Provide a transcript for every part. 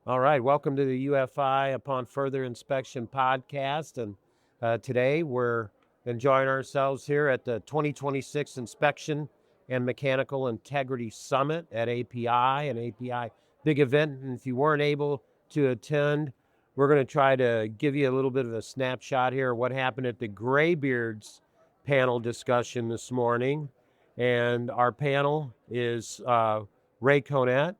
All right, welcome to the UFI Upon Further Inspection podcast. And today we're enjoying ourselves here at the 2026 Inspection and Mechanical Integrity Summit at API, an API big event. And if you weren't able to attend, we're going to try to give you a little bit of a snapshot here of what happened at the Graybeards panel discussion this morning. And our panel is Ray Konet,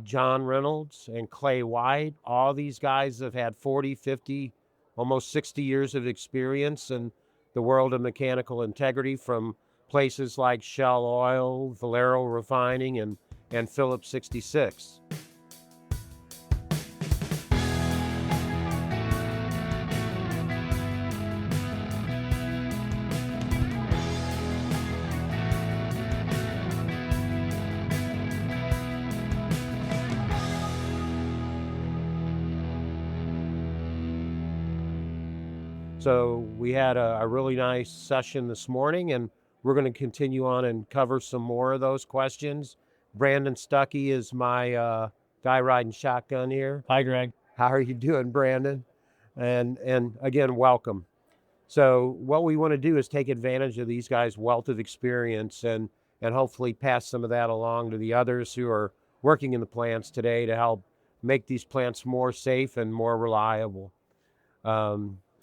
John Reynolds, and Clay White. All these guys have had 40, 50, almost 60 years of experience in the world of mechanical integrity from places like Shell Oil, Valero Refining, and Phillips 66. So we had a really nice session this morning, and we're going to continue on and cover some more of those questions. Branden Stuckey is my guy riding shotgun here. Hi, Greg. How are you doing, Branden? And again, welcome. So what we want to do is take advantage of these guys' wealth of experience and hopefully pass some of that along to the others who are working in the plants today to help make these plants more safe and more reliable.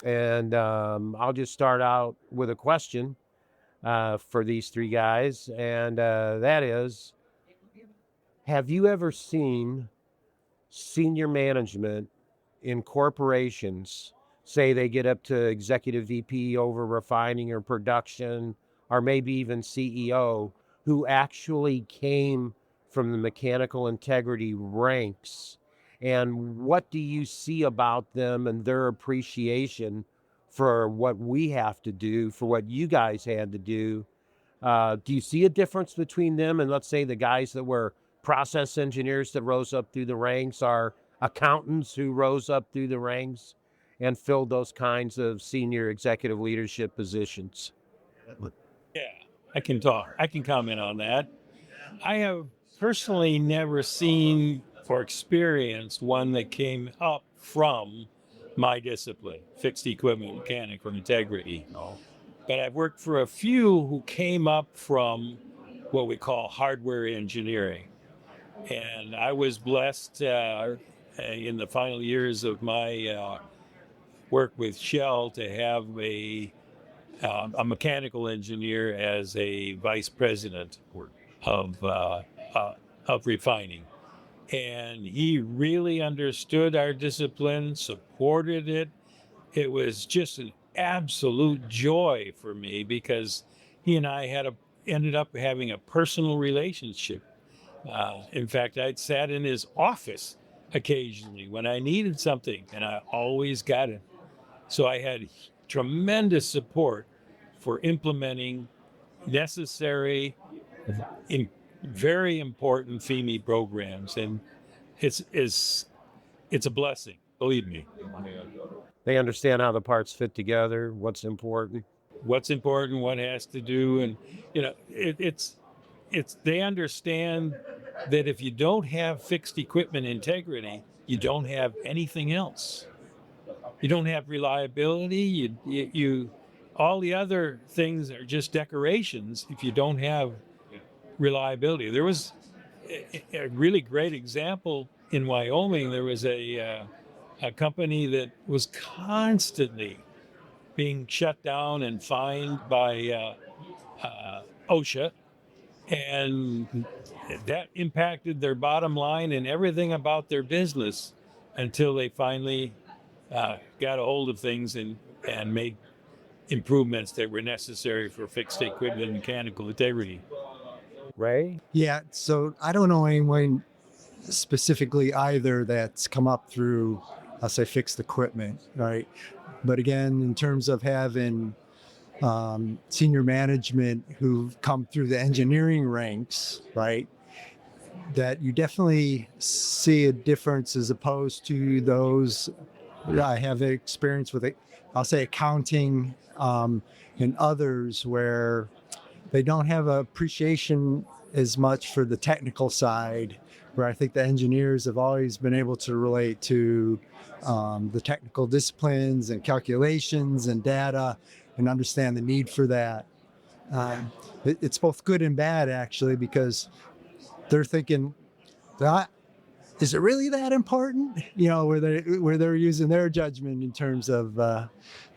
I'll just start out with a question for these three guys, and that is, have you ever seen senior management in corporations, say they get up to executive VP over refining or production, or maybe even CEO, who actually came from the mechanical integrity ranks? And what do you see about them and their appreciation for what we have to do, for what you guys had to do? Do you see a difference between them and, let's say, the guys that were process engineers that rose up through the ranks, or accountants who rose up through the ranks and filled those kinds of senior executive leadership positions? Yeah, I can comment on that. I have personally never seen or experienced one that came up from my discipline, fixed equipment mechanical integrity. But I've worked for a few who came up from what we call hardware engineering. And I was blessed in the final years of my work with Shell to have a mechanical engineer as a vice president of refining. And he really understood our discipline, supported it. It was just an absolute joy for me because he and I ended up having a personal relationship. In fact, I'd sat in his office occasionally when I needed something, and I always got it. So I had tremendous support for implementing necessary, very important FEME programs, and it's a blessing, believe me. They understand how the parts fit together, what's important, what has to do, and it's they understand that if you don't have fixed equipment integrity, you don't have anything else. You don't have reliability. You all the other things are just decorations if you don't have reliability. There was a really great example in Wyoming. There was a company that was constantly being shut down and fined by OSHA, and that impacted their bottom line and everything about their business until they finally got a hold of things and made improvements that were necessary for fixed equipment and mechanical integrity. Ray? Yeah, so I don't know anyone specifically either that's come up through, I'll say, fixed equipment, right? But again, in terms of having senior management who've come through the engineering ranks, right, that you definitely see a difference as opposed to those. I have experience with it, I'll say, accounting and others where they don't have appreciation as much for the technical side, where I think the engineers have always been able to relate to the technical disciplines and calculations and data and understand the need for that. It's both good and bad, actually, because they're thinking, is it really that important? Where they're using their judgment in terms of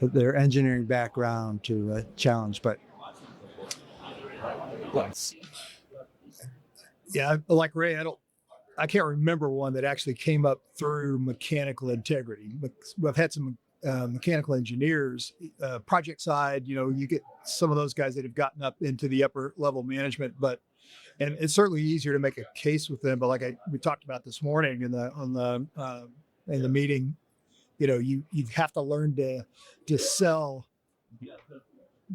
their engineering background to challenge. But yeah, like Ray, I can't remember one that actually came up through mechanical integrity. I've had some mechanical engineers, project side. You get some of those guys that have gotten up into the upper level management, and it's certainly easier to make a case with them. But like we talked about this morning in the meeting, you have to learn to sell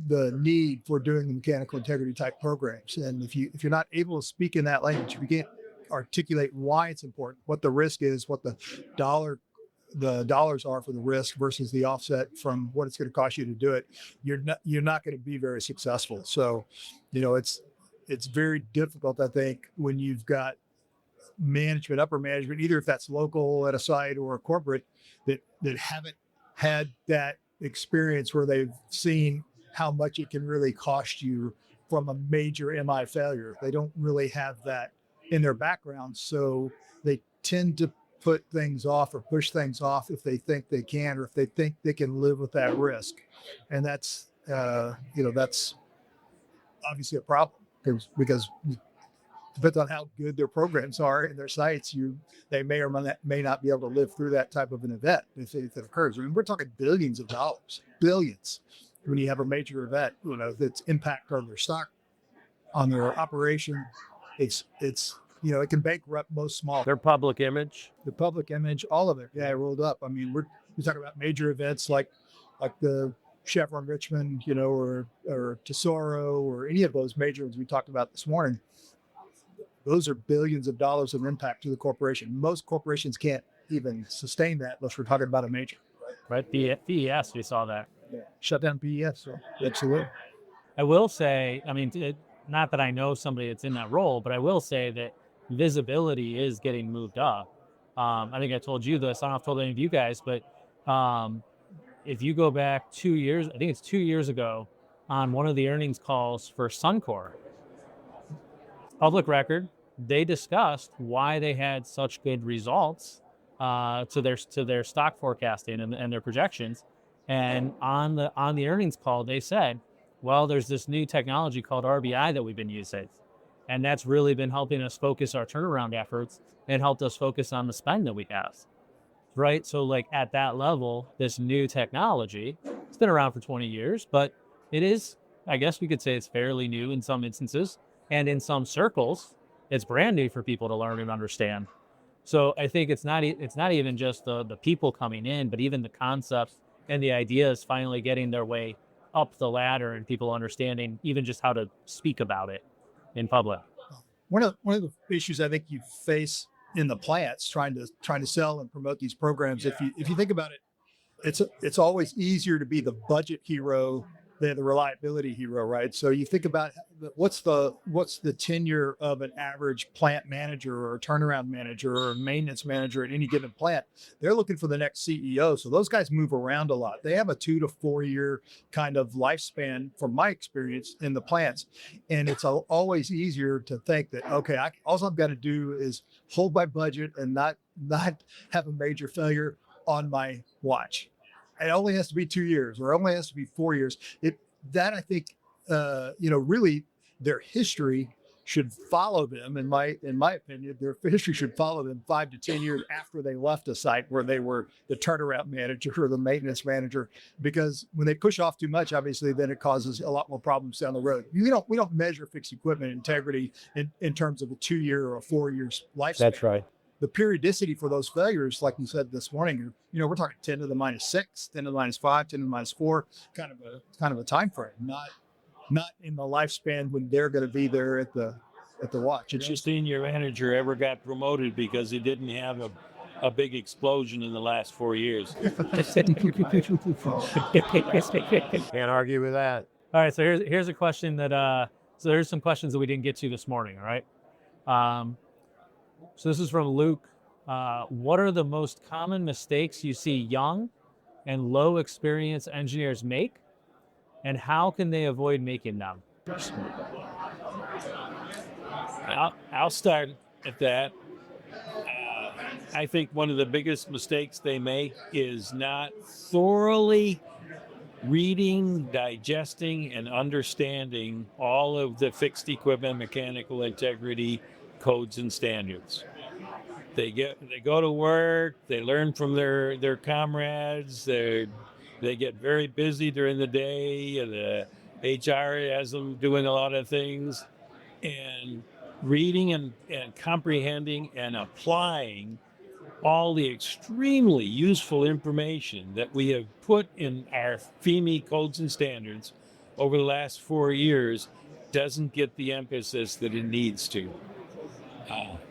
the need for doing the mechanical integrity type programs. And if you're not able to speak in that language, if you can't articulate why it's important, what the risk is, what the dollars are for the risk versus the offset from what it's going to cost you to do it, you're not going to be very successful. So, it's very difficult, I think, when you've got upper management, either if that's local at a site or a corporate, that haven't had that experience where they've seen how much it can really cost you from a major MI failure. They don't really have that in their background, so they tend to put things off or push things off if they think they can, or if they think they can live with that risk. And that's obviously a problem, because depends on how good their programs are in their sites, they may or may not be able to live through that type of an event if it occurs. I mean, we're talking billions of dollars, billions, when you have a major event, that's impact on their stock, on their operation. It can bankrupt most small. Their public image. The public image, all of it. Yeah, it rolled up. I mean, we're talking about major events like the Chevron Richmond, or Tesoro, or any of those major ones we talked about this morning. Those are billions of dollars of impact to the corporation. Most corporations can't even sustain that unless we're talking about a major. Right. PES, we saw that. Yeah. Shut down PES. So absolutely. I will say, not that I know somebody that's in that role, but I will say that visibility is getting moved up. I think I told you this. I don't know if I told any of you guys, but if you go back 2 years, I think it's 2 years ago, on one of the earnings calls for Suncor, public record, they discussed why they had such good results to their stock forecasting and their projections. And on the earnings call, they said, well, there's this new technology called RBI that we've been using, and that's really been helping us focus our turnaround efforts and helped us focus on the spend that we have. Right. So like at that level, this new technology, it's been around for 20 years, but it is, I guess we could say it's fairly new in some instances. And in some circles, it's brand new for people to learn and understand. So I think it's not even just the people coming in, but even the concepts and the ideas finally getting their way up the ladder and people understanding even just how to speak about it in public. One of the issues I think you face in the plants trying to sell and promote these programs, if you think about it, it's always easier to be the budget hero than the reliability hero, right? So you think about what's the tenure of an average plant manager or a turnaround manager or a maintenance manager at any given plant. They're looking for the next CEO. So those guys move around a lot. They have a 2 to 4 year kind of lifespan from my experience in the plants. And it's always easier to think that, okay, all I've got to do is hold my budget and not have a major failure on my watch. It only has to be 2 years, or it only has to be 4 years. I think, really their history should follow them. In my opinion, their history should follow them 5 to 10 years after they left a site where they were the turnaround manager or the maintenance manager, because when they push off too much, obviously, then it causes a lot more problems down the road. We don't measure fixed equipment integrity in terms of a 2 year or 4 years lifespan. That's right. The periodicity for those failures, like you said this morning, we're talking 10 to the minus 6, 10 to the minus 5, 10 to the minus 4, kind of a time frame, not in the lifespan when they're going to be there at the watch. It's just senior manager ever got promoted because he didn't have a big explosion in the last 4 years. Can't argue with that. All right, so here's a question that so there's some questions that we didn't get to this morning. All right. So this is from Luke. What are the most common mistakes you see young and low experience engineers make, and how can they avoid making them? I'll start at that. I think one of the biggest mistakes they make is not thoroughly reading, digesting, and understanding all of the fixed equipment mechanical integrity codes and standards. They go to work, they learn from their comrades, they get very busy during the day, and the HR has them doing a lot of things, and reading and comprehending and applying all the extremely useful information that we have put in our FEME codes and standards over the last 4 years doesn't get the emphasis that it needs to.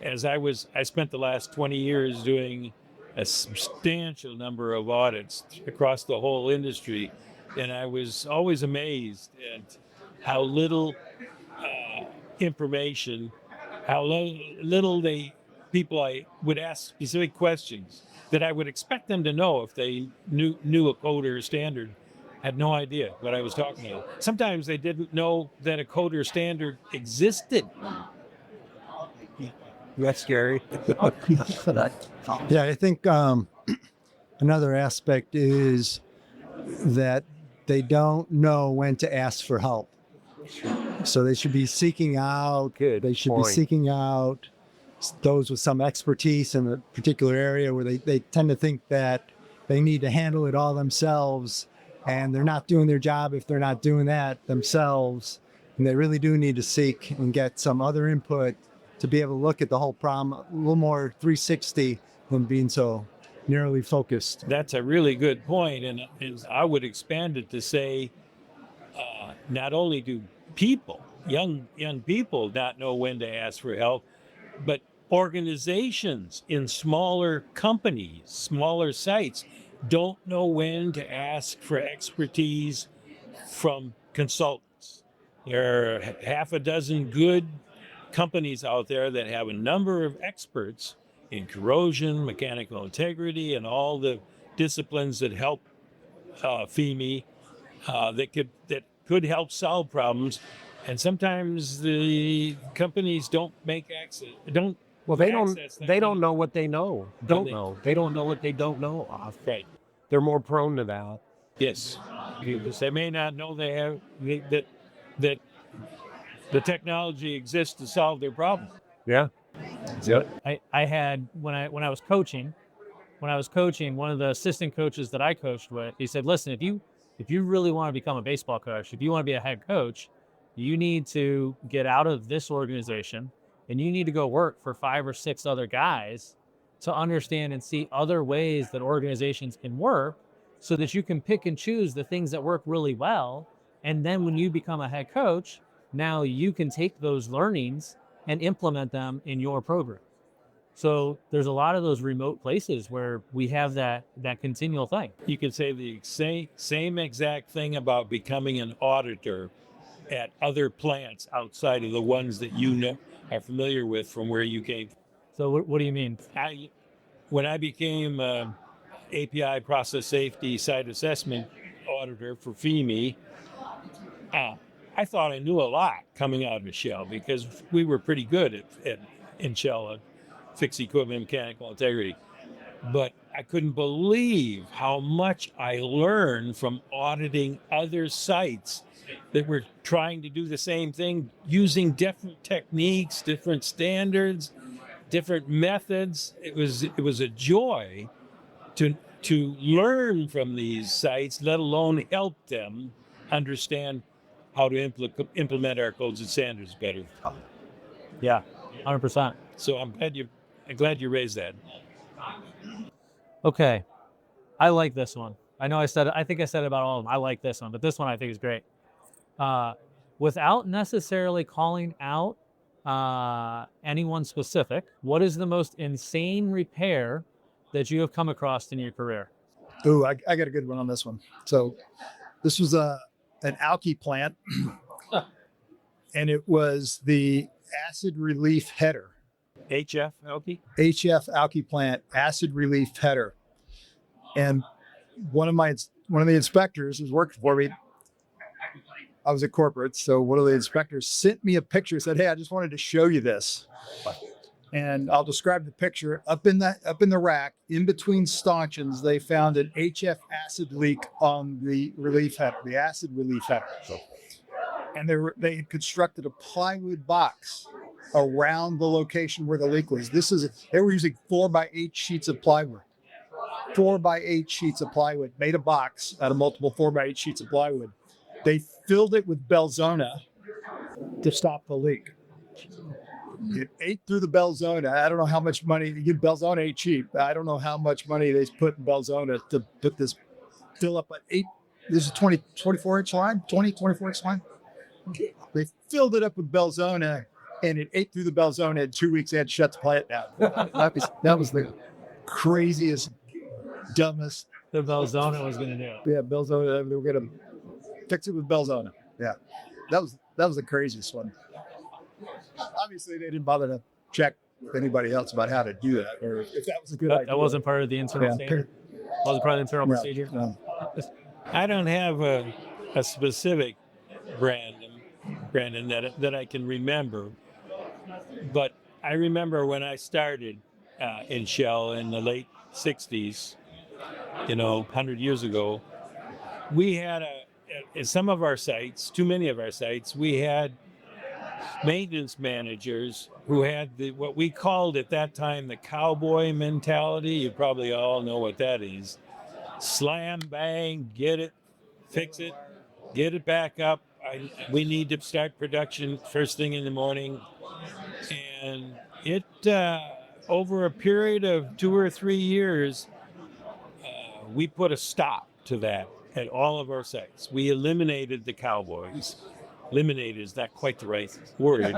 I spent the last 20 years doing a substantial number of audits across the whole industry, and I was always amazed at how little information, how little people I would ask specific questions that I would expect them to know if they knew a code or a standard, had no idea what I was talking about. Sometimes they didn't know that a code or standard existed. That's scary. Yeah, I think another aspect is that they don't know when to ask for help. So they should be seeking out. Good They should point. be seeking out those with some expertise in a particular area where they tend to think that they need to handle it all themselves, and they're not doing their job if they're not doing that themselves. And they really do need to seek and get some other input to be able to look at the whole problem a little more 360 than being so narrowly focused. That's a really good point, and I would expand it to say, not only do young people, not know when to ask for help, but organizations in smaller companies, smaller sites, don't know when to ask for expertise from consultants. There are half a dozen good companies out there that have a number of experts in corrosion, mechanical integrity, and all the disciplines that help FEME that could help solve problems. And sometimes the companies don't make access. They don't know what they know. They don't know what they don't know. Right. They're more prone to that. Yes. They may not know that the technology exists to solve their problem. Yeah. I had when I was coaching, one of the assistant coaches that I coached with, he said, listen, if you really want to become a baseball coach, if you want to be a head coach, you need to get out of this organization and you need to go work for 5 or 6 other guys to understand and see other ways that organizations can work so that you can pick and choose the things that work really well. And then when you become a head coach, now you can take those learnings and implement them in your program. So there's a lot of those remote places where we have that continual thing. You could say the same exact thing about becoming an auditor at other plants outside of the ones that you know are familiar with from where you came from. So what do you mean? When I became API process safety site assessment auditor for FEME, I thought I knew a lot coming out of Shell because we were pretty good in Shell at fixed equipment mechanical integrity. But I couldn't believe how much I learned from auditing other sites that were trying to do the same thing using different techniques, different standards, different methods. It was a joy to learn from these sites, let alone help them understand how to implement our codes and standards better. Yeah, 100%. So I'm glad you raised that. Okay, I like this one. I think I said about all of them. I like this one, but this one I think is great. Without necessarily calling out anyone specific, what is the most insane repair that you have come across in your career? Ooh, I got a good one on this one. So this was an alky plant, and it was the acid relief header. HF, Elkie? HF alky plant acid relief header. And one of the inspectors was working for me. I was at corporate, so one of the inspectors sent me a picture, said, "Hey, I just wanted to show you this." And I'll describe the picture. Up in the rack, in between stanchions, they found an HF acid leak on the relief header, the acid relief header. And they had constructed a plywood box around the location where the leak was. They were using 4x8 sheets of plywood. 4x8 sheets of plywood, made a box out of multiple 4x8 sheets of plywood. They filled it with Belzona to stop the leak. It ate through the Belzona. I don't know how much money, Belzona ain't cheap. I don't know how much money they put in Belzona to put this fill up this is 24-inch line, 24-inch line. They filled it up with Belzona and it ate through the Belzona. In 2 weeks, they had to shut the plant down. That was the craziest, dumbest. The Belzona was going to do. Yeah, Belzona, they were going to fix it with Belzona. Yeah, that was the craziest one. Obviously, they didn't bother to check with anybody else about how to do that, or if that was a good idea. That wasn't part of the internal standard. Wasn't part of the internal procedure. No. I don't have a specific Branden, that I can remember, but I remember when I started in Shell in the late 60s, 100 years ago, we had at some of our sites, too many of our sites, we had maintenance managers who had what we called at that time the cowboy mentality. You probably all know what that is. Slam, bang, get it, fix it, get it back up. We need to start production first thing in the morning. And it, over a period of 2 or 3 years, we put a stop to that at all of our sites. We eliminated the cowboys. Eliminated is not quite the right word.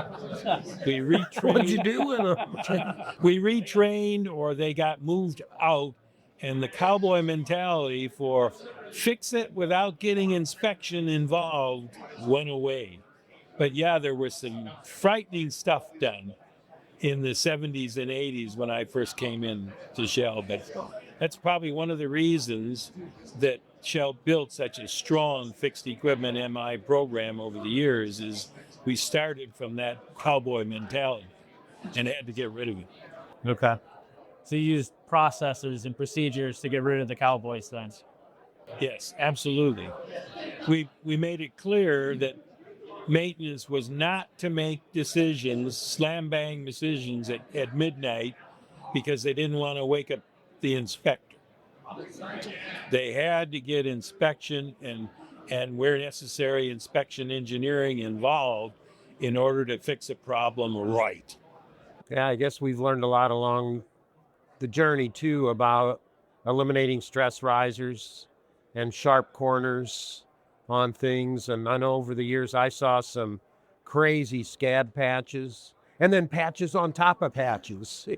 We retrained. What'd you do with them? We retrained, or they got moved out, and the cowboy mentality for fix it without getting inspection involved went away. But yeah, there was some frightening stuff done in the 70s and 80s when I first came in to Shell. But that's probably one of the reasons that Shell built such a strong fixed equipment MI program over the years, is we started from that cowboy mentality and had to get rid of it. Okay. So you used processes and procedures to get rid of the cowboys then? Yes, absolutely. We made it clear that maintenance was not to make decisions, slam bang decisions at midnight because they didn't want to wake up the inspector. They had to get inspection and where necessary, inspection engineering involved in order to fix a problem right. Yeah, I guess we've learned a lot along the journey too about eliminating stress risers and sharp corners on things. And I know over the years I saw some crazy scab patches and then patches on top of patches,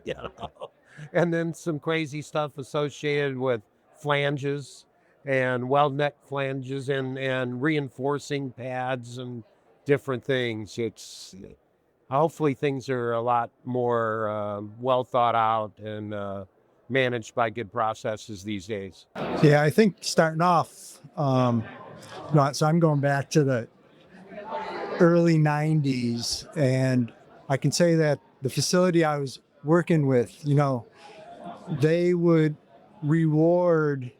and then some crazy stuff associated with flanges and weld neck flanges and reinforcing pads and different things. It's hopefully things are a lot more well thought out and managed by good processes these days. Yeah, I think starting off, so I'm going back to the early 90s, and I can say that the facility I was working with, they would reward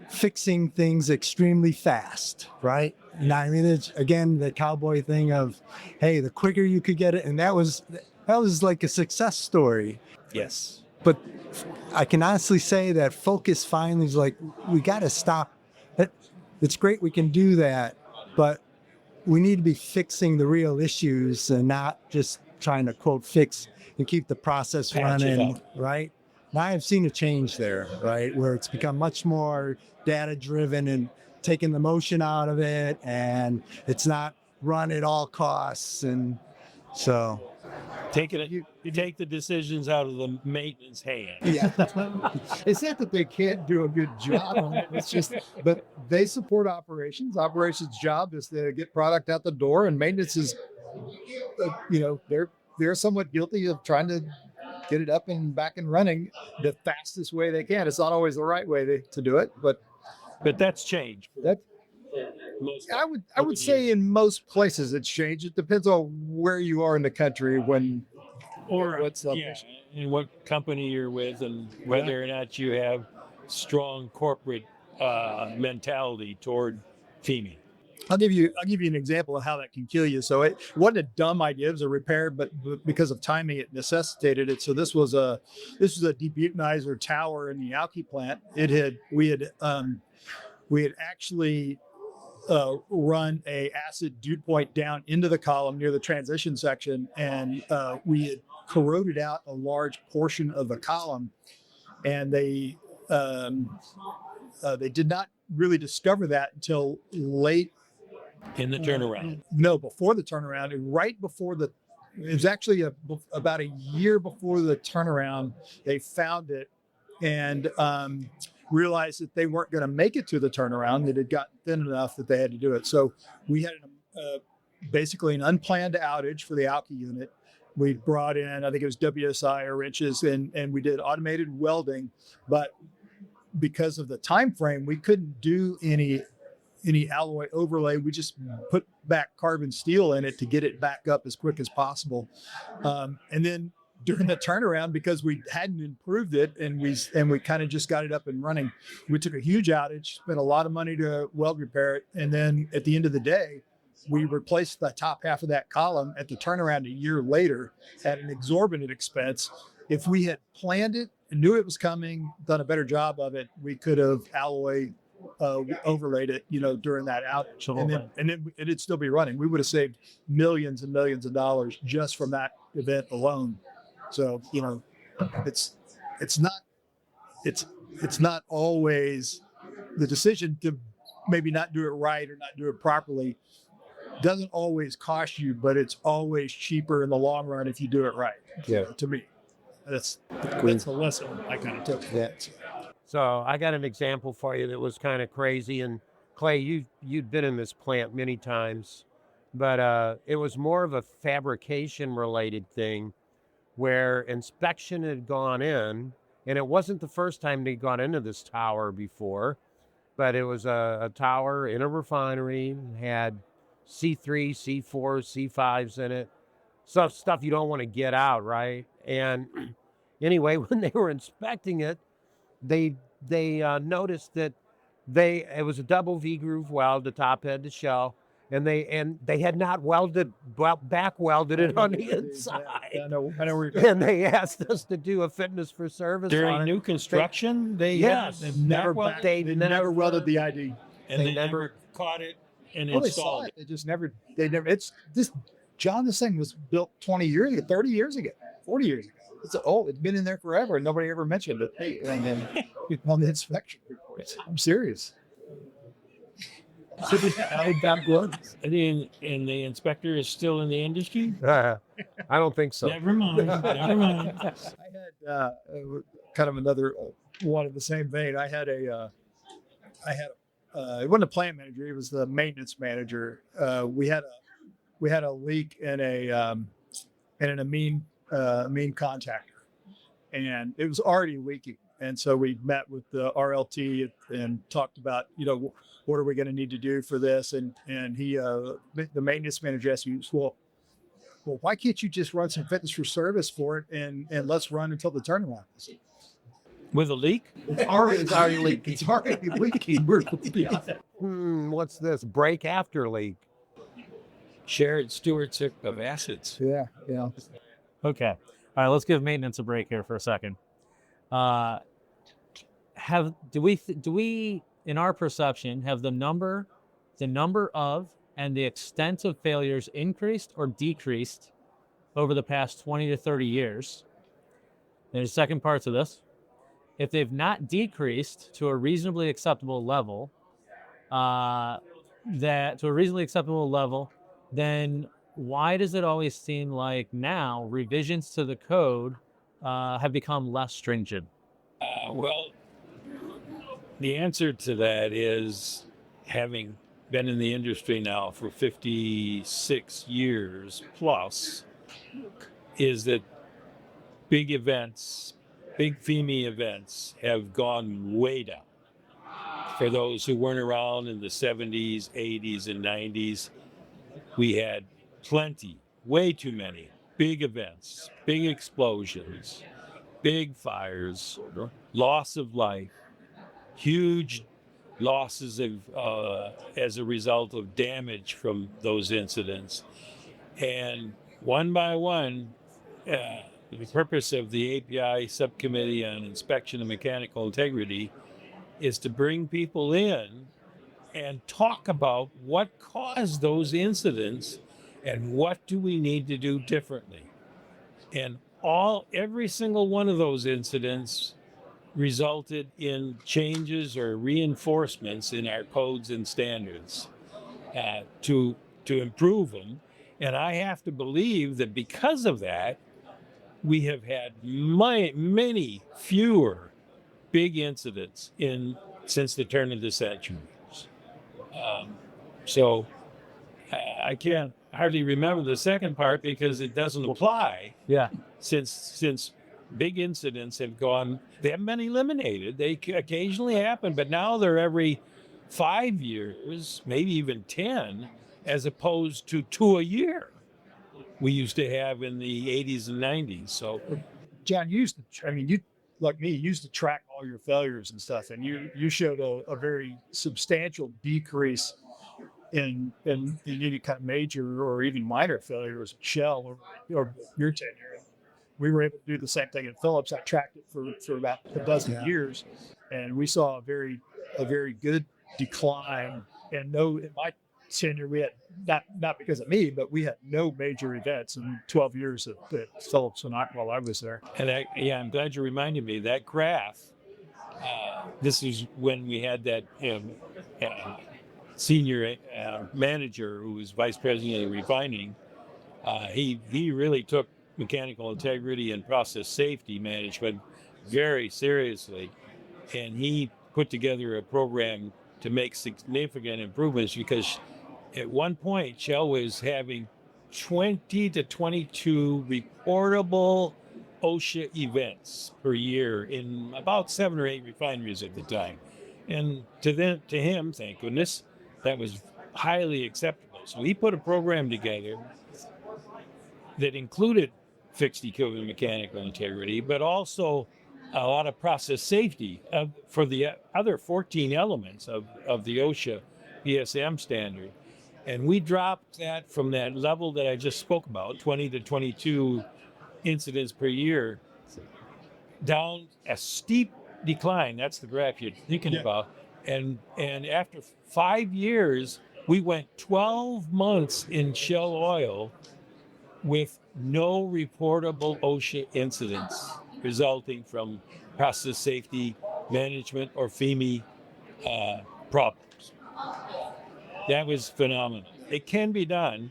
fixing things extremely fast, right? And I mean, it's again the cowboy thing of, hey, the quicker you could get it, and that was like a success story. Yes. But I can honestly say that focus finally is like, we got to stop. It's great we can do that, but we need to be fixing the real issues and not just trying to quote fix and keep the process running, right? Now I've seen a change there, right? Where it's become much more data driven and taking the motion out of it, and it's not run at all costs. And so You take the decisions out of the maintenance hand. Yeah. It's not that they can't do a good job on it. It's just, but they support operations. Operations' job is to get product out the door, and maintenance is, they're somewhat guilty of trying to get it up and back and running the fastest way they can. It's not always the right way to do it, but that's changed. that Most I would say in most places it's changed. It depends on where you are in the country when or what's up. yeah, and what company you're with, and whether or not you have strong corporate mentality toward theming. I'll give you an example of how that can kill you. So it wasn't a dumb idea; it was a repair, but because of timing, it necessitated it. So this was a debutanizer tower in the alky plant. We had actually run a acid dew point down into the column near the transition section, and we had corroded out a large portion of the column, and they did not really discover that until late In the turnaround. No, before the turnaround, and right before it was actually about a year before the turnaround, they found it and realized that they weren't going to make it to the turnaround. It had gotten thin enough that they had to do it. So we had basically an unplanned outage for the alky unit. We brought in, I think it was WSI or wrenches, and we did automated welding, but because of the time frame, we couldn't do any alloy overlay. We just put back carbon steel in it to get it back up as quick as possible. And then during the turnaround, because we hadn't improved it and we kind of just got it up and running, we took a huge outage, spent a lot of money to weld repair it. And then at the end of the day, we replaced the top half of that column at the turnaround a year later at an exorbitant expense. If we had planned it and knew it was coming, done a better job of it, we could have alloy overlaid it, during that outage, and then it'd still be running. We would have saved millions and millions of dollars just from that event alone. So, it's not always the decision to maybe not do it right or not do it properly. Doesn't always cost you, but it's always cheaper in the long run if you do it right. Yeah. To me, that's a lesson I kind of took from that. So I got an example for you that was kind of crazy. And Clay, you'd been in this plant many times, but it was more of a fabrication related thing where inspection had gone in, and it wasn't the first time they'd gone into this tower before, but it was a tower in a refinery, had C3, C4, C5s in it, stuff you don't want to get out, right? And anyway, when they were inspecting it, they noticed that it was a double V groove weld, the top head to shell, and they had not back welded it on the inside. Yeah, I know where you're And they asked us to do a fitness for service During on it. new construction, they've never welded the ID. and they they never never caught it and Well, they saw installed it. They never, it's this, John, this thing was built 20 years ago, 30 years ago, 40 years ago. It's been in there forever and nobody ever mentioned it. And then on the inspection reports. I'm serious. And the inspector is still in the industry? I don't think so. Never mind. I had kind of another one in the same vein. It wasn't a plant manager. He was the maintenance manager. We had a leak in an amine contactor, and it was already leaking. And so we met with the RLT and talked about, what are we going to need to do for this? And he, the maintenance manager asked me, well, why can't you just run some fitness for service for it and let's run until the turnaround? With a leak? It's already leaking. It's already leaking. What's this? Break after leak. Shared stewardship of assets. Yeah. Okay. All right, let's give maintenance a break here for a second. Do we in our perception have the number of and the extent of failures increased or decreased over the past 20 to 30 years? There's a second part to this. If they've not decreased to a reasonably acceptable level, then why does it always seem like now revisions to the code have become less stringent? Well, the answer to that is, having been in the industry now for 56 years plus, is that big events, big FEMA events have gone way down. For those who weren't around in the 70s, 80s, and 90s, we had plenty, way too many big events, big explosions, big fires, loss of life, huge losses as a result of damage from those incidents. And one by one, the purpose of the API Subcommittee on Inspection and Mechanical Integrity is to bring people in and talk about what caused those incidents and what do we need to do differently. And every single one of those incidents resulted in changes or reinforcements in our codes and standards to improve them. And I have to believe that because of that, we have had many fewer big incidents since the turn of the century. So I can't hardly remember the second part because it doesn't apply. Yeah. Since big incidents have gone, they haven't been eliminated. They occasionally happen, but now they're every 5 years, maybe even 10, as opposed to 2 a year we used to have in the 80s and 90s. So, John, you like me, used to track all your failures and stuff, and you showed a very substantial decrease in any kind of major or even minor failures at Shell or your tenure. We were able to do the same thing at Phillips. I tracked it for about a dozen years, and we saw a very good decline. And in my tenure, we had not because of me, but we had no major events in 12 years at Phillips while I was there. And I'm glad you reminded me that graph. This is when we had that senior manager who was vice president of refining. He really took mechanical integrity and process safety management very seriously, and he put together a program to make significant improvements because at one point Shell was having 20 to 22 reportable OSHA events per year in about 7 or 8 refineries at the time. And to him, thank goodness, that was highly acceptable. So he put a program together that included fixed equipment mechanical integrity, but also a lot of process safety for the other 14 elements of the OSHA PSM standard. And we dropped that from that level that I just spoke about, 20 to 22 incidents per year, down a steep decline. That's the graph you're thinking about. And after 5 years, we went 12 months in Shell Oil with no reportable OSHA incidents resulting from process safety management or FEMA problems. That was phenomenal. It can be done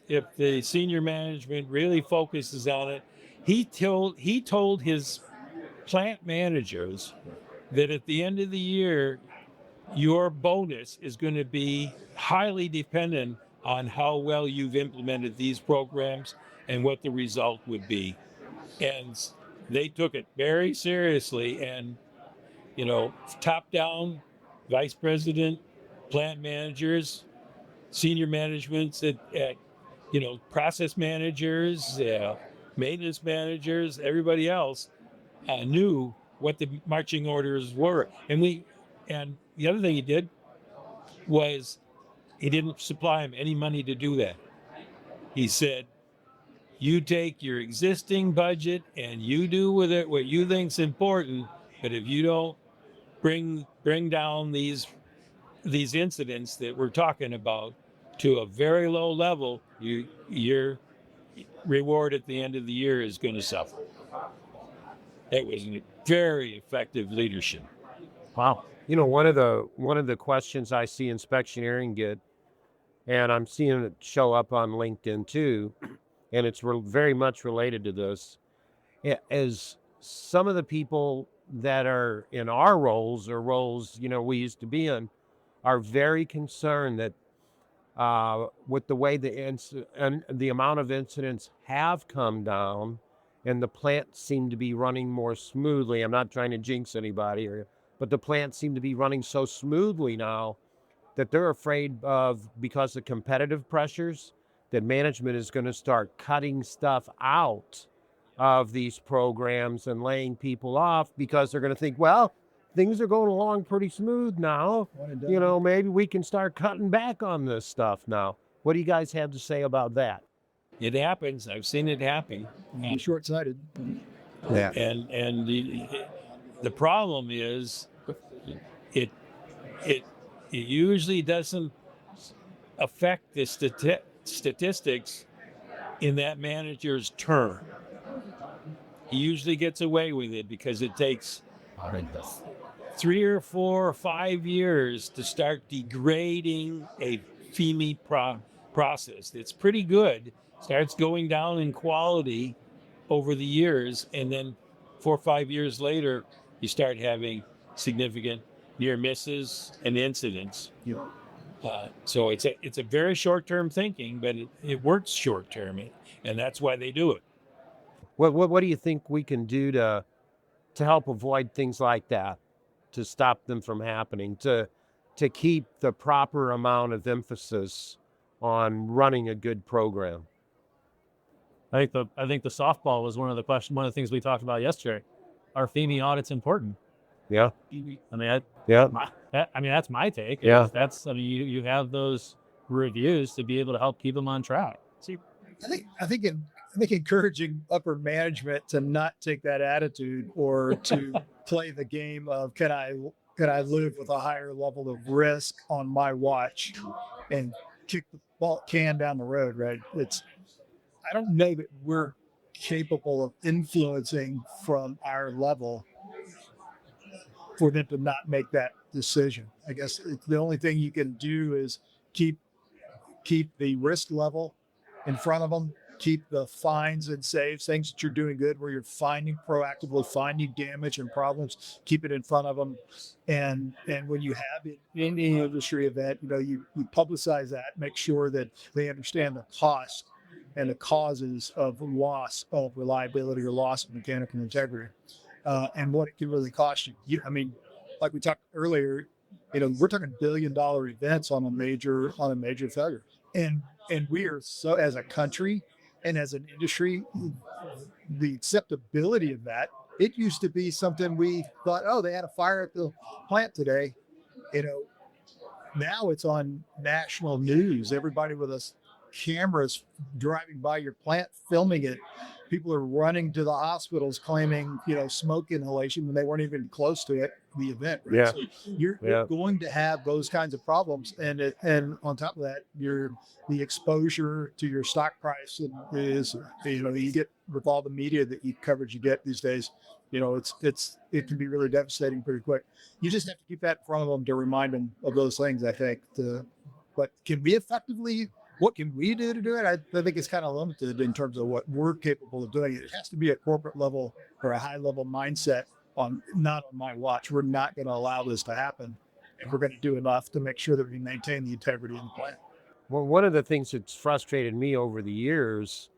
if the senior management really focuses on it. He told his plant managers that at the end of the year, your bonus is going to be highly dependent on how well you've implemented these programs and what the result would be. And they took it very seriously, and top down, vice president, plant managers, senior managements at process managers, maintenance managers, everybody else knew what the marching orders were. And the other thing he did was he didn't supply him any money to do that. He said, you take your existing budget and you do with it what you think's important, but if you don't bring down these incidents that we're talking about to a very low level, your reward at the end of the year is going to suffer. It was very effective leadership. Wow. One of the questions I see inspectioneering get, and I'm seeing it show up on LinkedIn too, and it's very much related to this, is some of the people that are in our roles or roles we used to be in are very concerned that with the way the amount of incidents have come down and the plant seemed to be running more smoothly. I'm not trying to jinx anybody, but the plant seemed to be running so smoothly now that they're afraid of, because of competitive pressures, that management is going to start cutting stuff out of these programs and laying people off, because they're going to think, well, things are going along pretty smooth now. Maybe we can start cutting back on this stuff now. What do you guys have to say about that? It happens. I've seen it happen. Be short-sighted. Yeah. And the problem is it usually doesn't affect the statistics in that manager's term. He usually gets away with it because it takes 3 or 4 or 5 years to start degrading a FEME process. It's pretty good. Starts going down in quality over the years, and then 4 or 5 years later, you start having significant near misses and incidents. So it's a very short-term thinking, but it works short-term, and that's why they do it. What do you think we can do to help avoid things like that, to stop them from happening, to keep the proper amount of emphasis on running a good program? I think the softball was one of the things we talked about yesterday. Are FEME audits important? Yeah. I mean, Yeah. that's my take. Yeah. You have those reviews to be able to help keep them on track. See, I think encouraging upper management to not take that attitude, or to play the game of can I live with a higher level of risk on my watch, and kick the can down the road, right? I don't know that we're capable of influencing from our level for them to not make that decision. I guess the only thing you can do is keep the risk level in front of them, keep the fines and saves, things that you're doing good, where you're proactively finding damage and problems, keep it in front of them. And when you have it in the industry event, you publicize that, make sure that they understand the cost and the causes of loss of reliability or loss of mechanical integrity, and what it can really cost you. I mean, like we talked earlier, we're talking $1 billion events on a major failure, and we are, so as a country and as an industry, the acceptability of that. It used to be something we thought, oh, they had a fire at the plant today. Now it's on national news. Everybody with us cameras driving by your plant filming it. People are running to the hospitals claiming, smoke inhalation when they weren't even close to it, the event. Right? Yeah. So you're going to have those kinds of problems, and on top of that, the exposure to your stock price is, you get with all the media coverage you get these days. It can be really devastating pretty quick. You just have to keep that in front of them to remind them of those things, I think. But can we effectively? What can we do to do it? I think it's kind of limited in terms of what we're capable of doing. It has to be a corporate level or a high level mindset not on my watch. We're not going to allow this to happen. And we're going to do enough to make sure that we maintain the integrity of the plant. Well, one of the things that's frustrated me over the years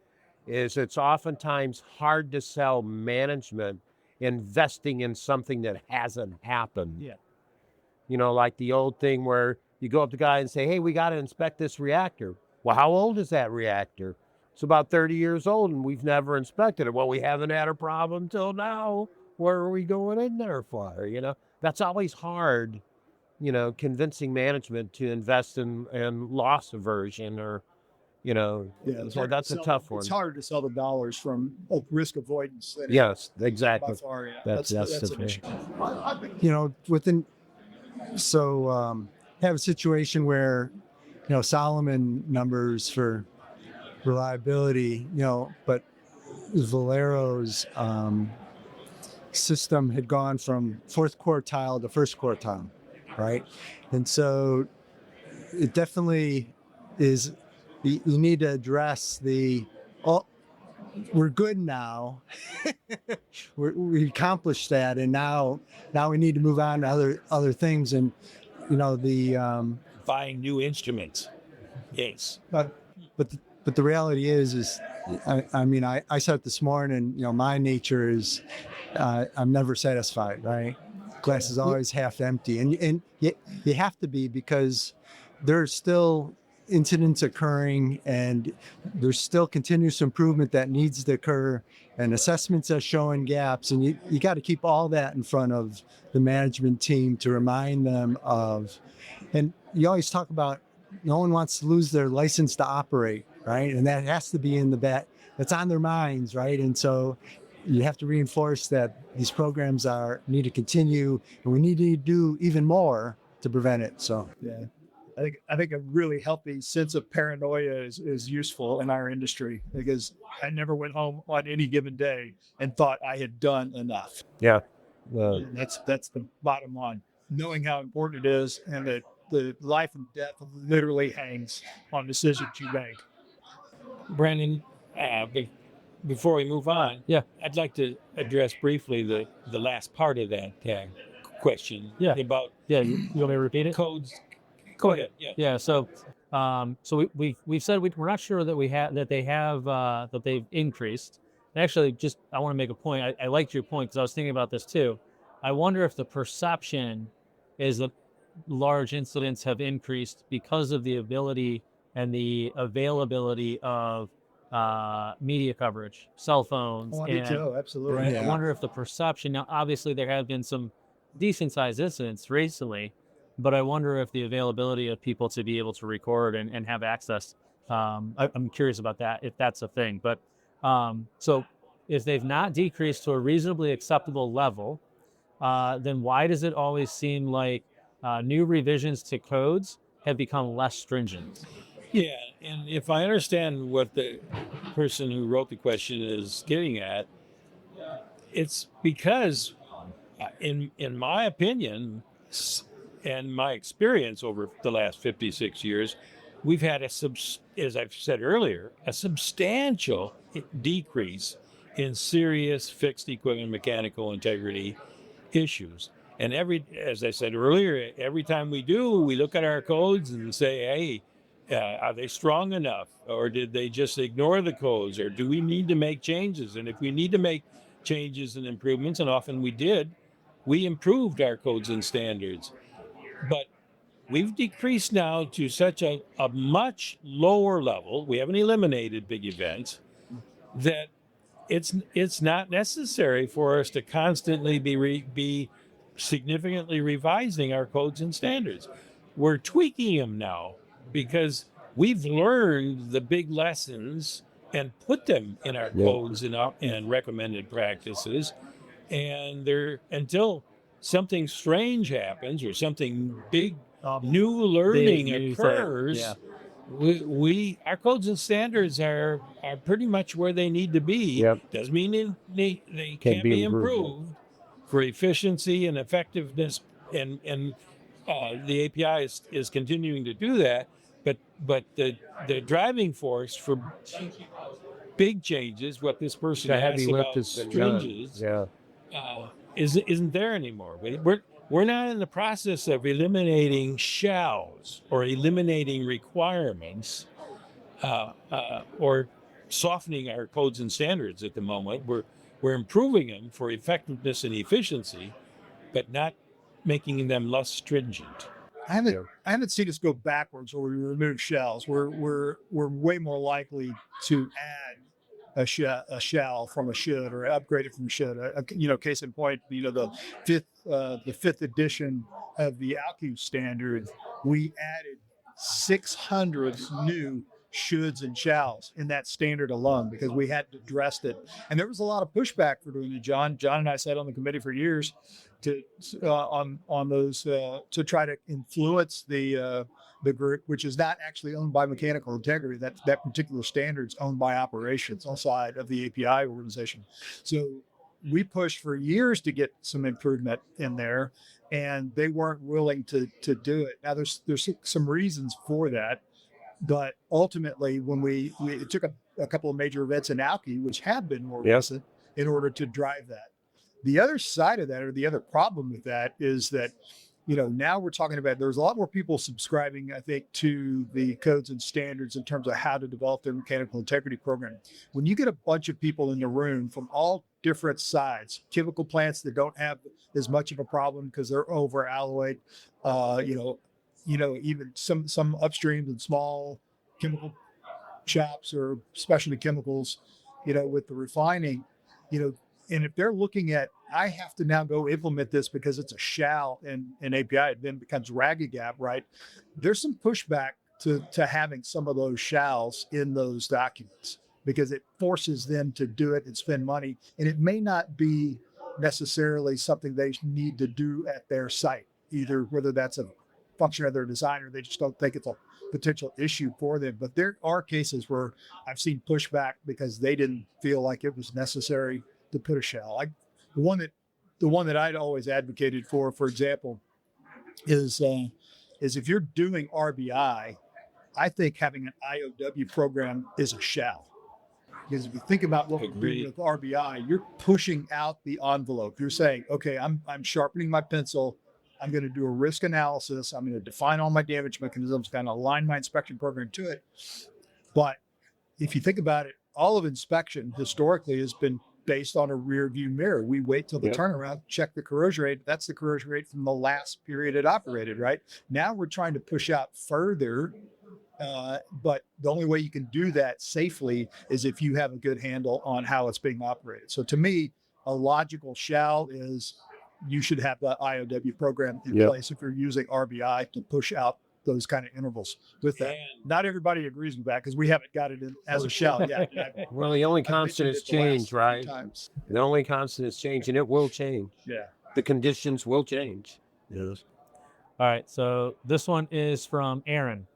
is it's oftentimes hard to sell management investing in something that hasn't happened. Yeah. Like the old thing where you go up to the guy and say, hey, we got to inspect this reactor. Well, how old is that reactor? It's about 30 years old, and we've never inspected it. Well, we haven't had a problem till now. Where are we going in there for? That's always hard, convincing management to invest in loss aversion or, so that's a tough one. It's harder to sell the dollars from risk avoidance. Yes, exactly. By far, yeah. That's an issue. Have a situation where, Solomon numbers for reliability, but Valero's system had gone from 4th quartile to 1st quartile, right? And so it definitely is, you need to address we're good now. we accomplished that, and now we need to move on to other things. And buying new instruments. Yes. But but the reality is I mean, I said it this morning, my nature is, I'm never satisfied, right? Glass is always half empty. And you have to be, because there's still incidents occurring, and there's still continuous improvement that needs to occur, and assessments are showing gaps. And you got to keep all that in front of the management team to remind them of, and you always talk about, no one wants to lose their license to operate, right? And that has to be in the that's on their minds, right? And so you have to reinforce that these programs need to continue, and we need to do even more to prevent it. So Yeah. I think a really healthy sense of paranoia is useful in our industry, because I never went home on any given day and thought I had done enough. Yeah. And that's the bottom line. Knowing how important it is, and that the life and death literally hangs on decisions you make. Branden, before we move on, Yeah. I'd like to address briefly the last part of that question. Yeah. About Yeah, you want me to repeat it? codes. Go ahead. Yeah. Yeah. So, we've said we're not sure that they've increased. And actually, I want to make a point. I liked your point, because I was thinking about this too. I wonder if the perception is that large incidents have increased because of the ability and the availability of media coverage, cell phones. Oh, I do too, absolutely. Right. Yeah. I wonder if the perception, now obviously there have been some decent sized incidents recently, but I wonder if the availability of people to be able to record and have access, I'm curious about that, if that's a thing. But so if they've not decreased to a reasonably acceptable level, then why does it always seem like new revisions to codes have become less stringent? Yeah, and if I understand what the person who wrote the question is getting at, it's because, in my opinion, and my experience over the last 56 years, we've had as I've said earlier, a substantial decrease in serious fixed equipment mechanical integrity issues. And as I said earlier, every time we look at our codes and say, hey, are they strong enough? Or did they just ignore the codes? Or do we need to make changes? And if we need to make changes and improvements, and often we did, we improved our codes and standards. But we've decreased now to such a much lower level, we haven't eliminated big events, that it's not necessary for us to constantly be significantly revising our codes and standards. We're tweaking them now because we've learned the big lessons and put them in our codes and recommended practices. And until something strange happens or something big, new learning occurs, our codes and standards are pretty much where they need to be. Yep. Doesn't mean they can't be improved for efficiency and effectiveness, and the API is continuing to do that. But the driving force for big changes, what this person asked about stringes, isn't there anymore. We're not in the process of eliminating shalls or eliminating requirements or softening our codes and standards at the moment. We're improving them for effectiveness and efficiency, but not making them less stringent. I haven't seen us go backwards where we remove shells. We're way more likely to add a shall from a should, or upgrade it from a should. Case in point, the fifth edition of the ALCU standard, we added 600 new shoulds and shalls in that standard alone because we had addressed it, and there was a lot of pushback for doing it. John and I sat on the committee for years on those to try to influence the group, which is not actually owned by mechanical integrity. That particular standard is owned by operations outside of the API organization. So we pushed for years to get some improvement in there, and they weren't willing to do it. Now there's some reasons for that, but ultimately when it took a couple of major events in ALCU, which have been more recent, in order to drive that. The other side of that, or the other problem with that, is that now we're talking about, there's a lot more people subscribing, I think, to the codes and standards in terms of how to develop their mechanical integrity program. When you get a bunch of people in the room from all different sides, chemical plants that don't have as much of a problem because they're over alloyed, even some upstream and small chemical shops or specialty chemicals, with the refining, and if they're looking at, I have to now go implement this because it's a shall in API, it then becomes RAGAGAP, right? There's some pushback to having some of those shalls in those documents because it forces them to do it and spend money. And it may not be necessarily something they need to do at their site, either whether that's a function of their design or they just don't think it's a potential issue for them. But there are cases where I've seen pushback because they didn't feel like it was necessary to put a shell. Like the one that I'd always advocated for example, is if you're doing RBI, I think having an IOW program is a shall. Because if you think about what we're doing with RBI, you're pushing out the envelope. You're saying, okay, I'm sharpening my pencil. I'm going to do a risk analysis. I'm going to define all my damage mechanisms, kind of align my inspection program to it. But if you think about it, all of inspection historically has been based on a rear view mirror. We wait till the turnaround, check the corrosion rate. That's the corrosion rate from the last period it operated, right? Now we're trying to push out further, but the only way you can do that safely is if you have a good handle on how it's being operated. So to me, a logical shall is you should have the IOW program in place if you're using RBI to push out those kind of intervals with that. Not everybody agrees with that because we haven't got it in as a shell yet. Well, the only constant is change, right? The only constant is change, and it will change. Yeah. The conditions will change. Yes. All right. So this one is from Aaron.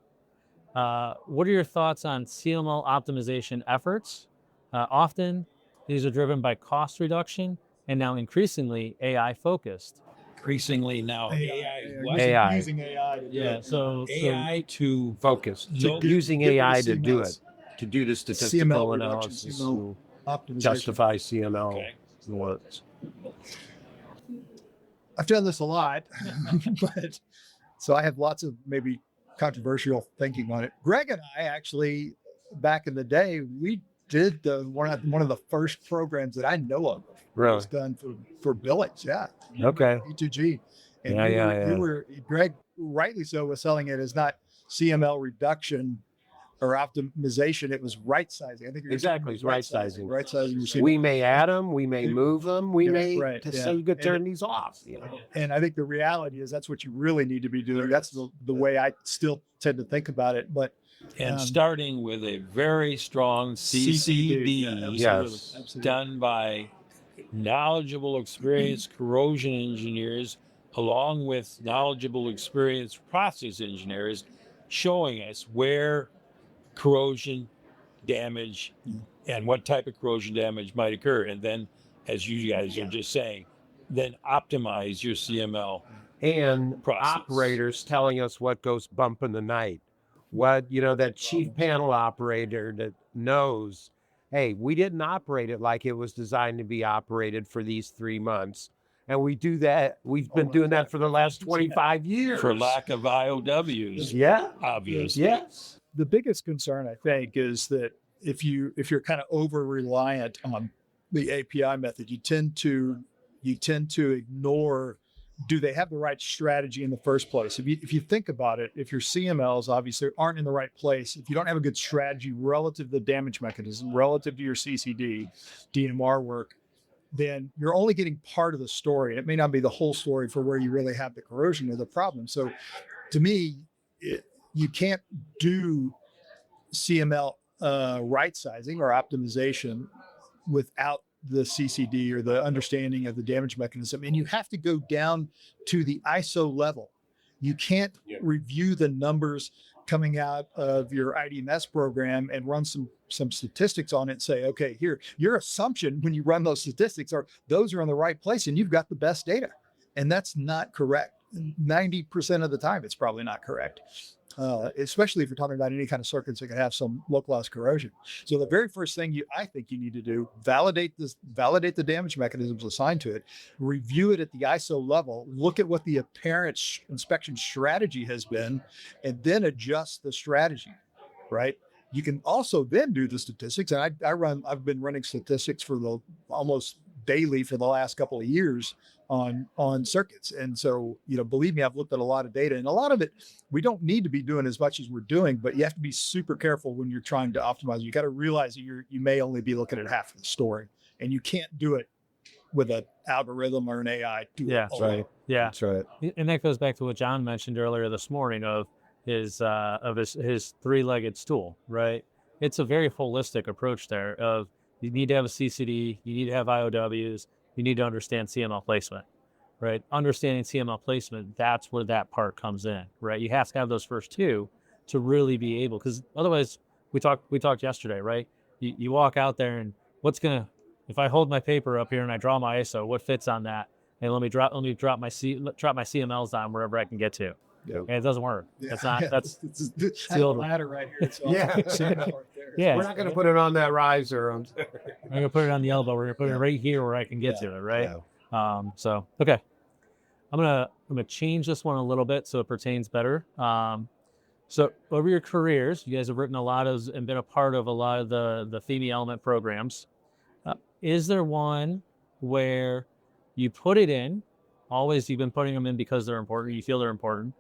What are your thoughts on CML optimization efforts? Often these are driven by cost reduction and now increasingly AI focused. Increasingly now AI. Using AI. So AI to focus. Using AI to do it, to do the statistical analysis, CML optimization. justify CML. Works. I've done this a lot, but so I have lots of maybe controversial thinking on it. Greg and I actually, back in the day, we did one of the first programs that I know of. Really? Was done for billings. Yeah. Okay. E2G. And you were, Greg, rightly so, was selling it as not CML reduction or optimization. It was right sizing. I think exactly. It's right sizing. Right sizing. We may add them. We may move them. We may so you could turn these off. And I think the reality is that's what you really need to be doing. That's the way I still tend to think about it. But starting with a very strong CCD done by knowledgeable, experienced corrosion engineers, along with knowledgeable, experienced process engineers, showing us where corrosion damage and what type of corrosion damage might occur. And then, as you guys are just saying, then optimize your CML. And process. Operators telling us what goes bump in the night. What, that chief panel operator that knows, hey, we didn't operate it like it was designed to be operated for these 3 months. And we do that. We've been doing that for the last 25 years. For lack of IOWs. Yeah. Obviously. Yes. The biggest concern, I think, is that if you're kind of over reliant on the API method, you tend to ignore, do they have the right strategy in the first place? If you think about it, if your CMLs obviously aren't in the right place, if you don't have a good strategy relative to the damage mechanism, relative to your CCD, DMR work, then you're only getting part of the story. It may not be the whole story for where you really have the corrosion or the problem. So to me, you can't do CML right sizing or optimization without the CCD or the understanding of the damage mechanism. And you have to go down to the ISO level. You can't review the numbers coming out of your IDMS program and run some statistics on it and say, okay, here, your assumption when you run those statistics are those are in the right place and you've got the best data. And that's not correct. 90% of the time, it's probably not correct. Especially if you're talking about any kind of circuits that can have some localized corrosion. So the very first thing I think you need to do, validate the damage mechanisms assigned to it, review it at the ISO level, look at what the apparent inspection strategy has been, and then adjust the strategy, right? You can also then do the statistics. And I've been running statistics for almost daily for the last couple of years on circuits. And so, believe me, I've looked at a lot of data, and a lot of it, we don't need to be doing as much as we're doing, but you have to be super careful when you're trying to optimize. You got to realize that you may only be looking at half of the story, and you can't do it with an algorithm or an AI. Yeah, That's right. Yeah. That's right. And that goes back to what John mentioned earlier this morning of his three-legged stool, right? It's a very holistic approach there of you need to have a CCD, you need to have IOWs, you need to understand CML placement, right? Understanding CML placement, that's where that part comes in, right? You have to have those first two to really be able, because otherwise, we talked yesterday, right? You walk out there and if I hold my paper up here and I draw my ISO, what fits on that? And let me drop my CMLs down wherever I can get to. Yep. And it doesn't work. That's not. That's it's a sealed. ladder right here. It's all Yeah. Yeah. We're not going to put it on that riser. We're gonna put it on the elbow. We're gonna put it right here where I can get to it. Right. Yeah. So okay, I'm gonna change this one a little bit so it pertains better. So over your careers, you guys have written a lot of and been a part of a lot of the FEME element programs. Is there one where you put it in? Always, you've been putting them in because they're important. You feel they're important.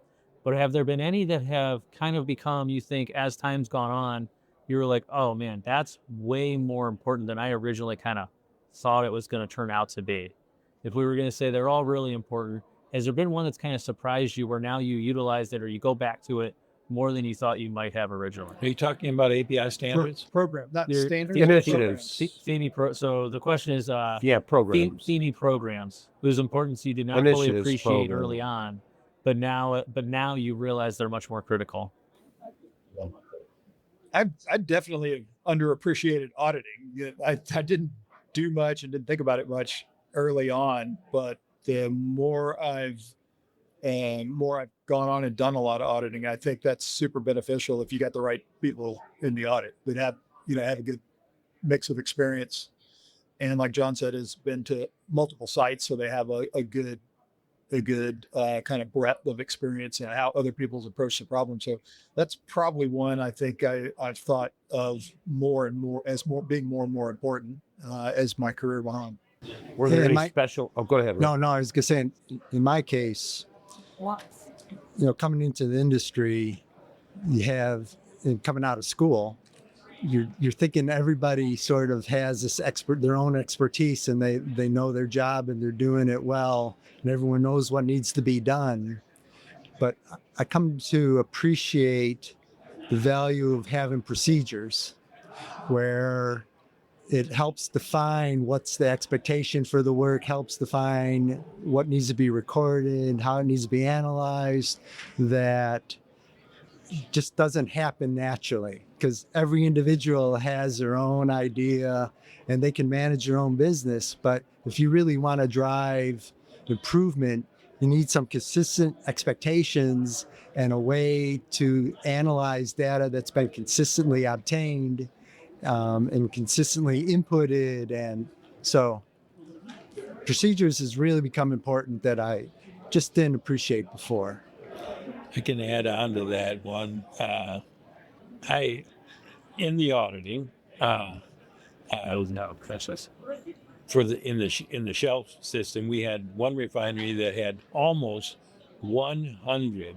But have there been any that have kind of become, you think, as time's gone on, you were like, oh man, that's way more important than I originally kind of thought it was going to turn out to be? If we were going to say they're all really important, has there been one that's kind of surprised you where now you utilize it or you go back to it more than you thought you might have originally? Are you talking about API standards? Program, not Your standards. initiatives. Programs. So the question is, Programs. FEME programs, whose importance you did not fully Initiatives appreciate program. early on, but now you realize they're much more critical. I definitely underappreciated auditing. I didn't do much and didn't think about it much early on, but the more I've gone on and done a lot of auditing, I think that's super beneficial if you got the right people in the audit that have a good mix of experience. And like John said, has been to multiple sites, so they have a good kind of breadth of experience and how other people's approach the problem. So that's probably one I think I've thought of more and more as being more and more important as my career went on. Were there Yeah, any special? Oh, go ahead. Rick. No, I was gonna say, in my case, coming into the industry, and coming out of school, you're thinking everybody sort of has their own expertise, and they know their job and they're doing it well, and everyone knows what needs to be done. But I come to appreciate the value of having procedures where it helps define what's the expectation for the work, helps define what needs to be recorded, how it needs to be analyzed, that just doesn't happen naturally because every individual has their own idea and they can manage their own business. But if you really want to drive improvement, you need some consistent expectations and a way to analyze data that's been consistently obtained and consistently inputted. And so procedures has really become important that I just didn't appreciate before. I can add on to that one. In the auditing, in the Shell system, we had one refinery that had almost 100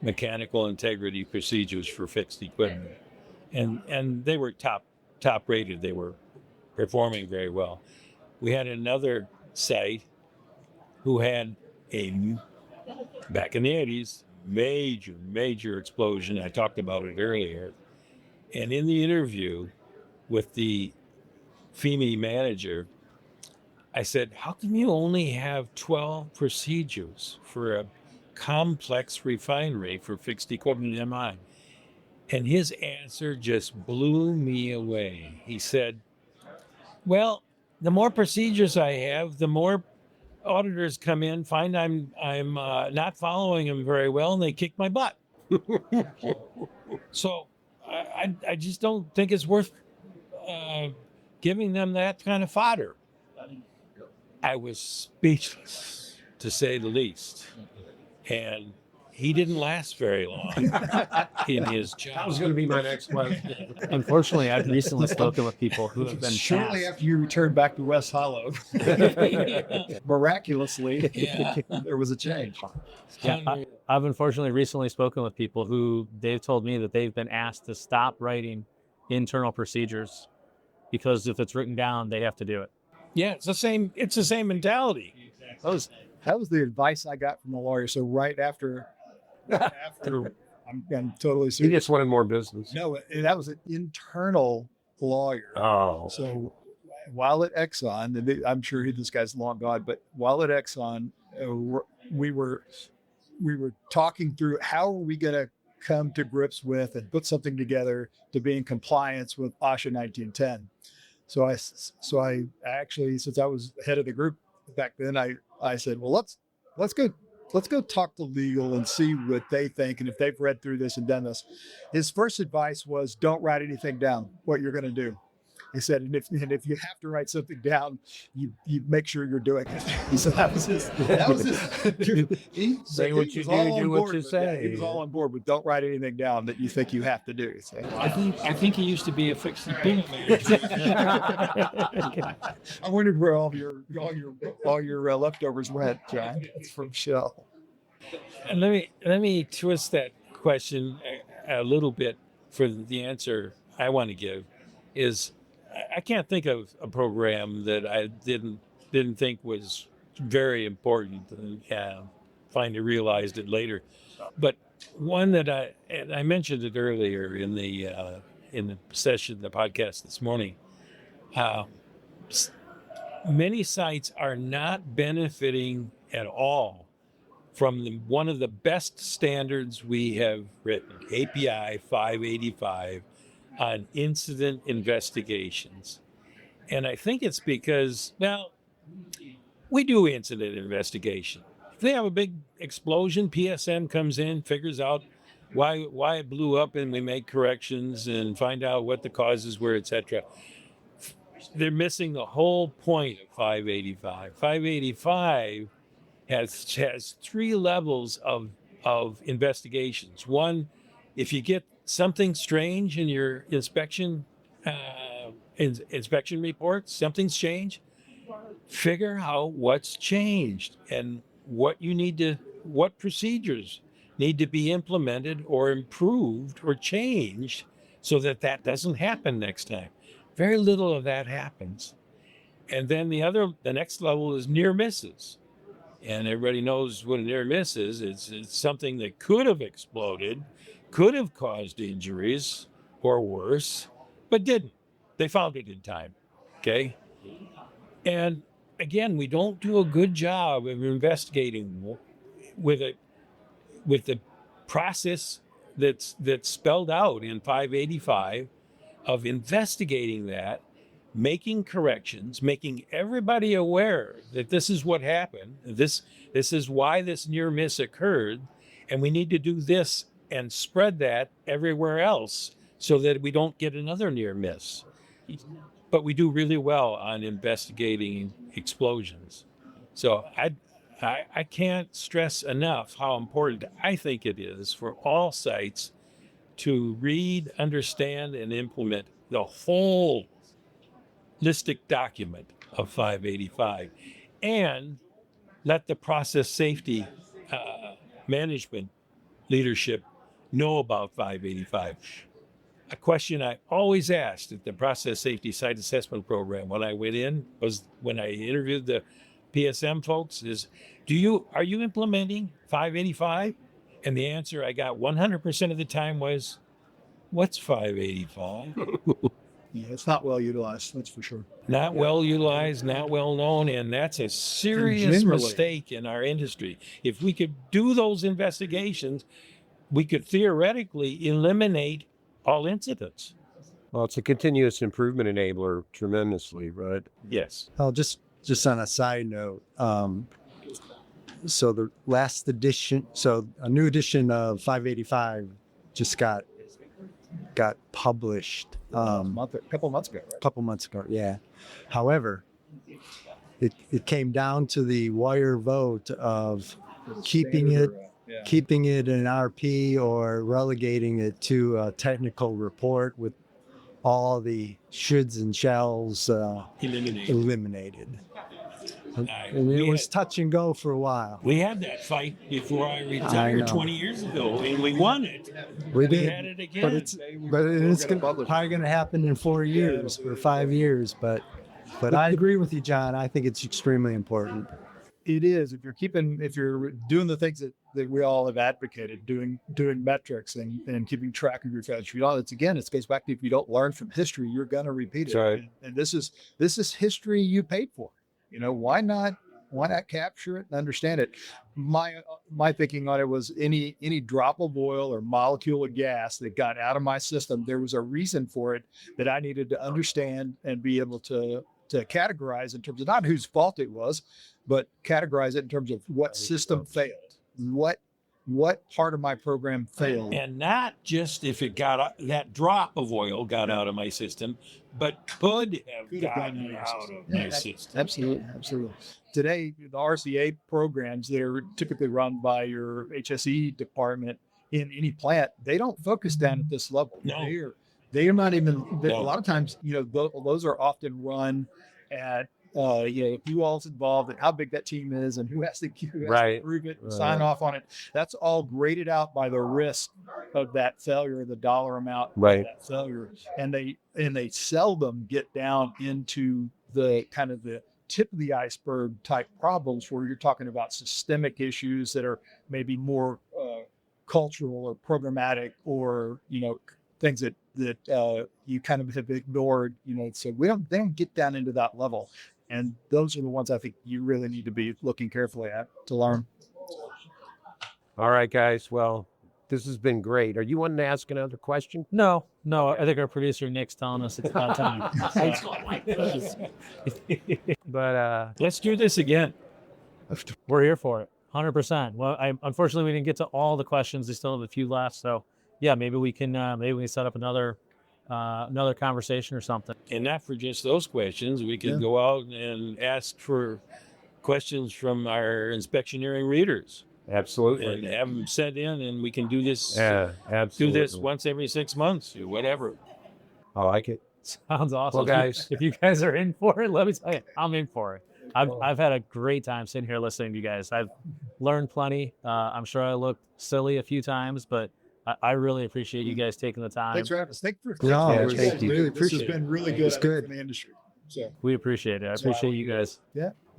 mechanical integrity procedures for fixed equipment, and they were top rated. They were performing very well. We had another site who had back in the 80s, major explosion. I talked about it earlier. And in the interview with the FEME manager, I said, how come you only have 12 procedures for a complex refinery for fixed equipment MI? And his answer just blew me away. He said, well, the more procedures I have, the more auditors come in, find I'm not following them very well, and they kick my butt. So I just don't think it's worth giving them that kind of fodder. I was speechless, to say the least, and he didn't last very long in his job. That was going to be my next question. Unfortunately, I've recently spoken with people who have been Shortly tasked. after you returned back to West Hollow, miraculously, there was a change. Yeah, I've unfortunately recently spoken with people who they've told me that they've been asked to stop writing internal procedures because if it's written down, they have to do it. Yeah, it's the same mentality. That was the advice I got from a lawyer. So right after I'm totally He serious. just wanted more business. No, that was an internal lawyer. Oh. So while at Exxon, and I'm sure this guy's long gone, but while at Exxon, we were talking through how are we going to come to grips with and put something together to be in compliance with OSHA 1910. So I actually, since I was head of the group back then, I said, well, let's go talk to legal and see what they think and if they've read through this and done this. His first advice was don't write anything down, what you're going to do. He said, and if you have to write something down, you make sure you're doing it. So that was his. Say what you do what you say. He was all on board with don't write anything down that you think you have to do. So, I think he used to be a fixed equipment manager. I wondered where all your leftovers went, John, from Shell. And let me twist that question a little bit for the answer I want to give. Is I can't think of a program that I didn't think was very important. Finally realized it later, but one that I mentioned it earlier in the session, the podcast this morning. Many sites are not benefiting at all from one of the best standards we have written, API 585. On incident investigations. And I think it's because, well, we do incident investigation. If they have a big explosion, PSM comes in, figures out why it blew up, and we make corrections and find out what the causes were, etc. They're missing the whole point of 585. 585 has three levels of investigations. One, if you get something strange in your inspection reports, something's changed, figure out what's changed and what procedures need to be implemented or improved or changed so that doesn't happen next time. Very little of that happens. And then the next level is near misses. And everybody knows what a near miss is. It's something that could have exploded, could have caused injuries or worse, but didn't. They found it in time, okay? And again, we don't do a good job of investigating with the process that's spelled out in 585 of investigating that, making corrections, making everybody aware that this is what happened, this is why this near miss occurred, and we need to do this and spread that everywhere else so that we don't get another near miss. But we do really well on investigating explosions. So I can't stress enough how important I think it is for all sites to read, understand, and implement the whole holistic document of 585 and let the process safety management leadership know about 585. A question I always asked at the process safety site assessment program when I went in was when I interviewed the PSM folks is, are you implementing 585? And the answer I got 100% of the time was, what's 585? Yeah, it's not well utilized, that's for sure. Not well utilized, not well known, and that's a serious mistake in our industry. If we could do those investigations, we could theoretically eliminate all incidents. Well, it's a continuous improvement enabler tremendously, right? Yes. I'll just just on a side note, so the last edition, so a new edition of 585 just got published A couple months ago. a couple months ago. Yeah. However, it came down to the wire vote of keeping it an RP or relegating it to a technical report with all the shoulds and shalls eliminated. And it was touch and go for a while. We had that fight before I retired know. 20 years ago, and we won it. We did, had it again. but it's probably going to happen in 4 years or 5 years. But I agree with you, John. I think it's extremely important. It is. If you're doing the things that we all have advocated, doing metrics and keeping track of your financial audits, again, it goes back to, if you don't learn from history, you're going to repeat it. That's right. And this is history you paid for. Why not capture it and understand it? My thinking on it was any drop of oil or molecule of gas that got out of my system, there was a reason for it that I needed to understand and be able to categorize in terms of not whose fault it was, but categorize it in terms of what system failed, what part of my program failed. And not just if it that drop of oil got out of my system, but could have gotten out of my system. Absolutely. Today, the RCA programs that are typically run by your HSE department in any plant, they don't focus down at this level. No. They are not even, No. a lot of times, those are often run at, who all's involved and how big that team is and who has to approve it and sign off on it. That's all graded out by the risk of that failure, the dollar amount of that failure. And they seldom get down into the kind of the tip of the iceberg type problems where you're talking about systemic issues that are maybe more cultural or programmatic or, things that you kind of have ignored, so they don't get down into that level. And those are the ones I think you really need to be looking carefully at to learn. All right, guys. Well, this has been great. Are you wanting to ask another question? No. I think our producer Nick's telling us it's about time. But Let's do this again. We're here for it, 100%. Well, unfortunately we didn't get to all the questions. We still have a few left, so yeah, maybe we can set up another conversation or something. And not for just those questions, we could go out and ask for questions from our inspectioneering readers. absolutely. And have them sent in, and we can do this. Yeah, absolutely. Do this once every 6 months, or whatever. I like it. Sounds awesome. Well, guys, if you guys are in for it, let me tell you, I'm in for it. I've had a great time sitting here listening to you guys. I've learned plenty. I'm sure I looked silly a few times, but I really appreciate you guys taking the time. Thanks for having us. Thank you. thank you. Really Appreciate this has been really good, It's good. in the industry. So We appreciate it. I appreciate you guys.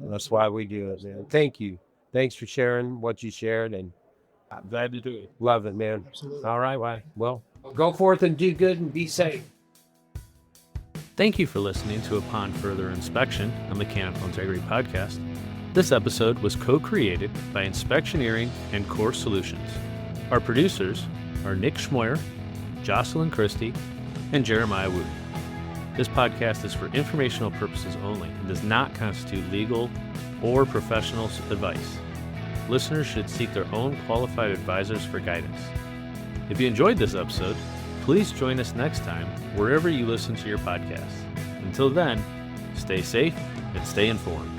that's why we do it, man. Thank you. Thanks for sharing what you shared, and I'm glad to do it. love it, man. absolutely. All right, well, go forth and do good and be safe. Thank you for listening to Upon Further Inspection, a Mechanical Integrity podcast. This episode was co-created by Inspectioneering and Core Solutions. Our producers are Nick Schmoyer, Jocelyn Christie, and Jeremiah Wu. This podcast is for informational purposes only and does not constitute legal or professional advice. Listeners should seek their own qualified advisors for guidance. If you enjoyed this episode, please join us next time wherever you listen to your podcasts. Until then, stay safe and stay informed.